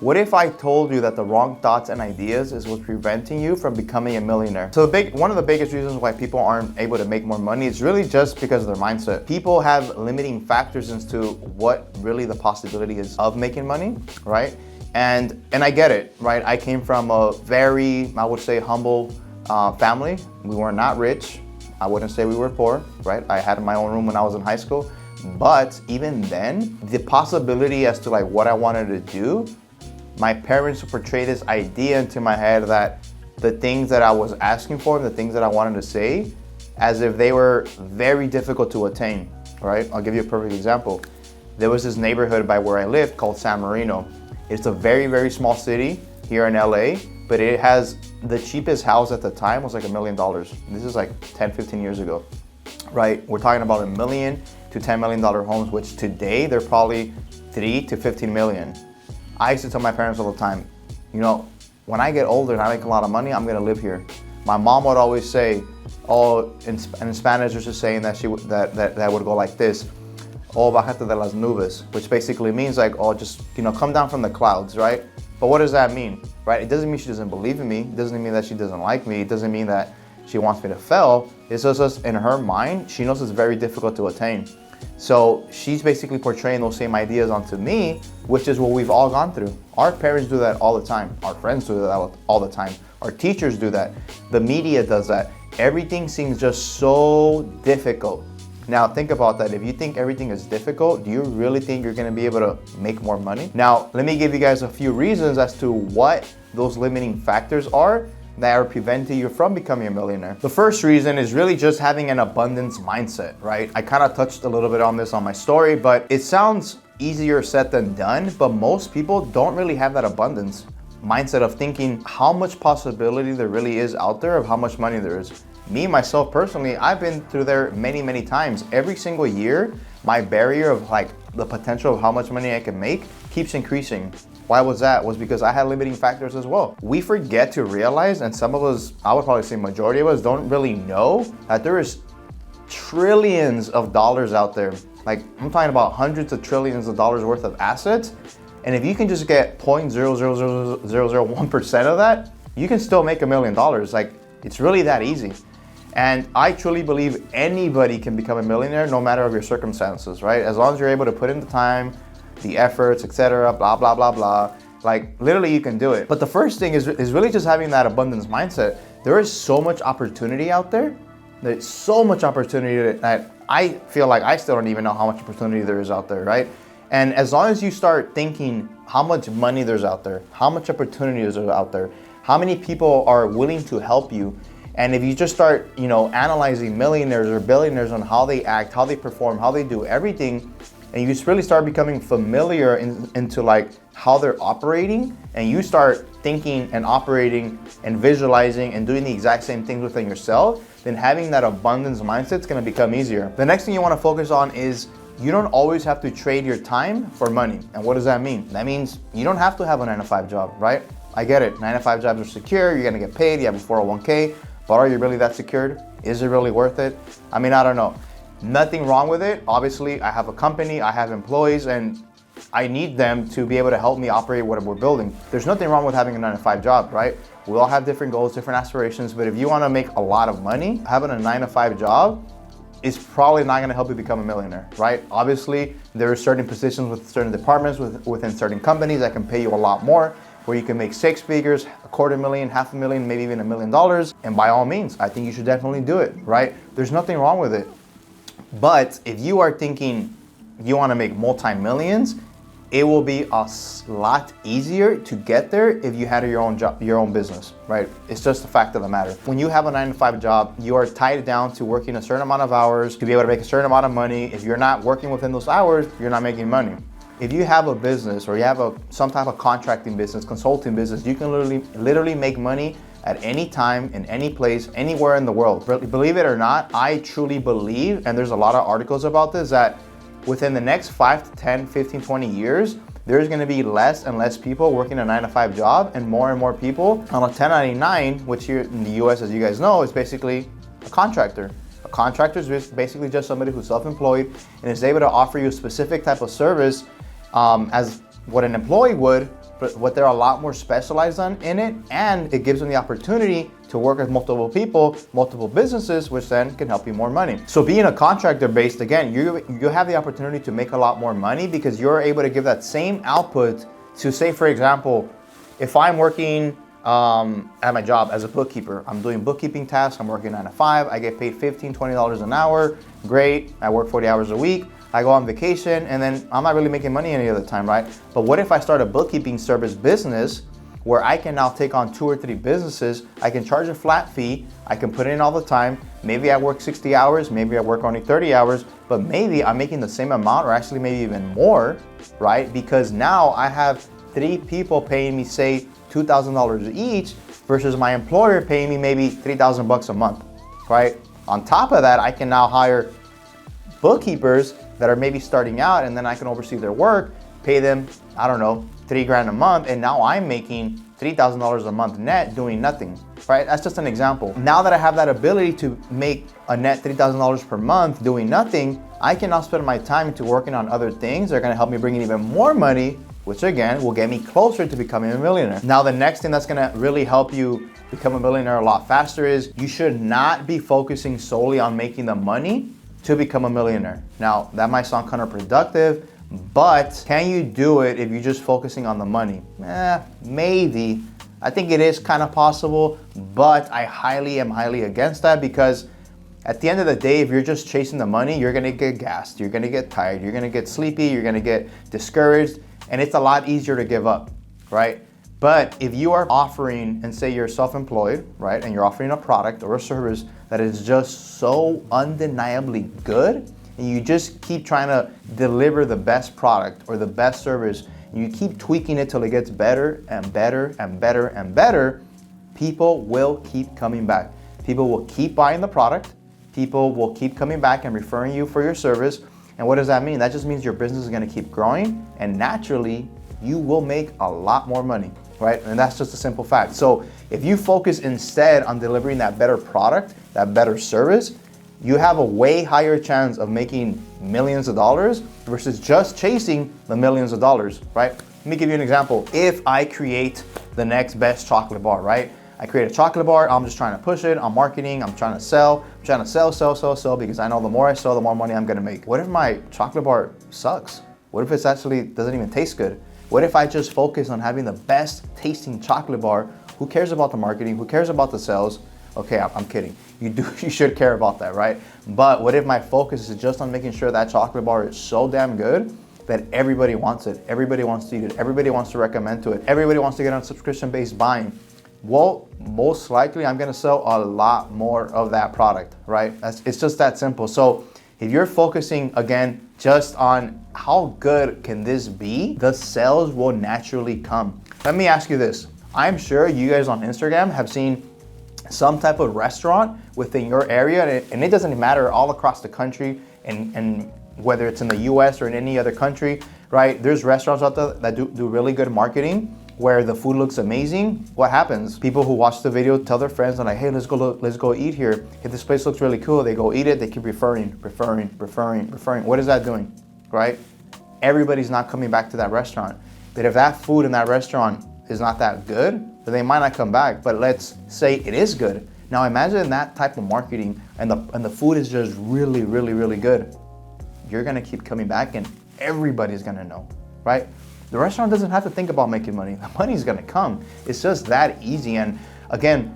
What if I told you that the wrong thoughts and ideas is what's preventing you from becoming a millionaire? So one of the biggest reasons why people aren't able to make more money is really just because of their mindset. People have limiting factors into what really the possibility is of making money, right? And I get it, right? I came from a very, I would say, humble family. We were not rich. I wouldn't say we were poor, right? I had my own room when I was in high school. But even then, the possibility as to like what I wanted to do, my parents would portray this idea into my head that the things that I was asking for, the things that I wanted to say, as if they were very difficult to attain, right? I'll give you a perfect example. There was this neighborhood by where I lived called San Marino. It's a very, very small city here in LA, but it has the cheapest house at the time was like $1 million. This is like 10, 15 years ago, right? We're talking about $1 million to $10 million homes, which today they're probably 3 to 15 million. I used to tell my parents all the time, you know, when I get older and I make a lot of money, I'm gonna live here. My mom would always say, oh, in Spanish, there's just saying that that would go like this, oh, bájate de las nubes, which basically means like, oh, just, you know, come down from the clouds, right? But what does that mean, right? It doesn't mean she doesn't believe in me. It doesn't mean that she doesn't like me. It doesn't mean that she wants me to fail. It's just in her mind, she knows it's very difficult to attain. So she's basically portraying those same ideas onto me, which is what we've all gone through. Our parents do that all the time. Our friends do that all the time. Our teachers do that. The media does that. Everything seems just so difficult. Now think about that. If you think everything is difficult, do you really think you're gonna be able to make more money? Now, let me give you guys a few reasons as to what those limiting factors are that are preventing you from becoming a millionaire. The first reason is really just having an abundance mindset, right? I kind of touched a little bit on this on my story, but it sounds easier said than done, but most people don't really have that abundance mindset of thinking how much possibility there really is out there of how much money there is. Me, myself personally, I've been through there many, many times. Every single year, my barrier of like the potential of how much money I can make keeps increasing. Why was that? Was because I had limiting factors as well. We forget to realize, and some of us, I would probably say majority of us, don't really know that there is trillions of dollars out there. Like I'm talking about hundreds of trillions of dollars worth of assets. And if you can just get 0.00001% of that, you can still make $1 million. Like it's really that easy. And I truly believe anybody can become a millionaire no matter of your circumstances, right? As long as you're able to put in the time, the efforts, etc., blah, blah, blah, blah. Like literally you can do it. But the first thing is really just having that abundance mindset. There is so much opportunity out there. There's so much opportunity that I feel like I still don't even know how much opportunity there is out there, right? And as long as you start thinking how much money there's out there, how much opportunity is out there, how many people are willing to help you, and if you just start, you know, analyzing millionaires or billionaires on how they act, how they perform, how they do everything, and you just really start becoming familiar into like how they're operating, and you start thinking and operating and visualizing and doing the exact same things within yourself, then having that abundance mindset is gonna become easier. The next thing you wanna focus on is you don't always have to trade your time for money. And what does that mean? That means you don't have to have a 9-to-5 job, right? I get it, 9-to-5 jobs are secure, you're gonna get paid, you have a 401k, but are you really that secured? Is it really worth it? I mean, I don't know. Nothing wrong with it. Obviously, I have a company, I have employees, and I need them to be able to help me operate what we're building. There's nothing wrong with having a 9-to-5 job, right? We all have different goals, different aspirations, but if you wanna make a lot of money, having a 9-to-5 job is probably not gonna help you become a millionaire, right? Obviously, there are certain positions with certain departments within certain companies that can pay you a lot more, where you can make 6 figures, $250,000, $500,000, maybe even $1 million. And by all means, I think you should definitely do it, right? There's nothing wrong with it. But if you are thinking you wanna make multi-millions, it will be a lot easier to get there if you had your own job, your own business, right? It's just a fact of the matter. When you have a 9-to-5 job, you are tied down to working a certain amount of hours to be able to make a certain amount of money. If you're not working within those hours, you're not making money. If you have a business or you have some type of contracting business, consulting business, you can literally make money at any time, in any place, anywhere in the world. Believe it or not, I truly believe, and there's a lot of articles about this, that within the next 5 to 10, 15, 20 years, there's gonna be less and less people working a 9-to-5 job and more people on a 1099, which here in the US, as you guys know, is basically a contractor. A contractor is basically just somebody who's self-employed and is able to offer you a specific type of service as what an employee would, but what they're a lot more specialized on in it, and it gives them the opportunity to work with multiple people, multiple businesses, which then can help you more money. So being a contractor based, again, you have the opportunity to make a lot more money because you're able to give that same output to, say, for example, if I'm working at my job as a bookkeeper, I'm doing bookkeeping tasks, I'm working 9 to 5, I get paid $15, $20 an hour, great, I work 40 hours a week, I go on vacation, and then I'm not really making money any other time, right? But what if I start a bookkeeping service business where I can now take on 2 or 3 businesses, I can charge a flat fee, I can put in all the time, maybe I work 60 hours, maybe I work only 30 hours, but maybe I'm making the same amount or actually maybe even more, right? Because now I have 3 people paying me, say, $2,000 each versus my employer paying me maybe $3,000 a month, right? On top of that, I can now hire bookkeepers that are maybe starting out, and then I can oversee their work, pay them, I don't know, $3 grand a month, and now I'm making $3,000 a month net doing nothing, right? That's just an example. Now that I have that ability to make a net $3,000 per month doing nothing, I can now spend my time into working on other things that are gonna help me bring in even more money, which again will get me closer to becoming a millionaire. Now, the next thing that's gonna really help you become a millionaire a lot faster is you should not be focusing solely on making the money to become a millionaire. Now, that might sound counterproductive, but can you do it if you're just focusing on the money? Maybe. I think it is kind of possible, but I am highly against that because at the end of the day, if you're just chasing the money, you're gonna get gassed, you're gonna get tired, you're gonna get sleepy, you're gonna get discouraged, and it's a lot easier to give up, right? But if you are offering, and say you're self-employed, right, and you're offering a product or a service that is just so undeniably good, and you just keep trying to deliver the best product or the best service, and you keep tweaking it till it gets better and better and better and better, people will keep coming back. People will keep buying the product, people will keep coming back and referring you for your service. And what does that mean? That just means your business is gonna keep growing, and naturally, you will make a lot more money, right? And that's just a simple fact. So if you focus instead on delivering that better product, that better service, you have a way higher chance of making millions of dollars versus just chasing the millions of dollars, right? Let me give you an example. If I create the next best chocolate bar, right? I create a chocolate bar, I'm just trying to push it, I'm marketing, I'm trying to sell, because I know the more I sell, the more money I'm gonna make. What if my chocolate bar sucks? What if it actually doesn't even taste good? What if I just focus on having the best tasting chocolate bar? Who cares about the marketing? Who cares about the sales? Okay, I'm kidding. You should care about that, right? But what if my focus is just on making sure that chocolate bar is so damn good that everybody wants it, everybody wants to eat it, everybody wants to recommend to it, everybody wants to get on subscription-based buying? Well, most likely I'm gonna sell a lot more of that product, right? It's just that simple. So if you're focusing, again, just on how good can this be, the sales will naturally come. Let me ask you this. I'm sure you guys on Instagram have seen some type of restaurant within your area, and it doesn't matter, all across the country, and whether it's in the US or in any other country, right? There's restaurants out there that do really good marketing where the food looks amazing. What happens? People who watch the video tell their friends, and like, hey, let's go eat here. If this place looks really cool, they go eat it, they keep referring. What is that doing, right? Everybody's not coming back to that restaurant. But if that food in that restaurant is not that good, then they might not come back. But let's say it is good. Now imagine that type of marketing and the food is just really, really, really good. You're gonna keep coming back and everybody's gonna know, right? The restaurant doesn't have to think about making money. The money's gonna come. It's just that easy. And again,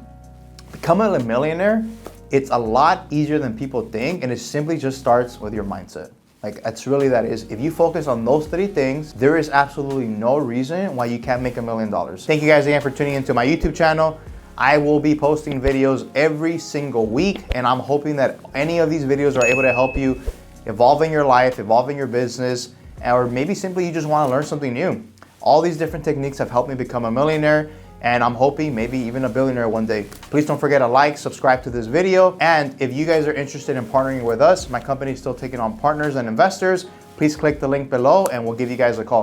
becoming a millionaire, it's a lot easier than people think, and it simply just starts with your mindset. Like, that's really that is. If you focus on those 3 things, there is absolutely no reason why you can't make $1 million. Thank you guys again for tuning into my YouTube channel. I will be posting videos every single week, and I'm hoping that any of these videos are able to help you evolve in your life, evolve in your business, or maybe simply you just want to learn something new. All these different techniques have helped me become a millionaire, and I'm hoping maybe even a billionaire one day. Please don't forget to like, subscribe to this video, and if you guys are interested in partnering with us, my company is still taking on partners and investors. Please click the link below and we'll give you guys a call.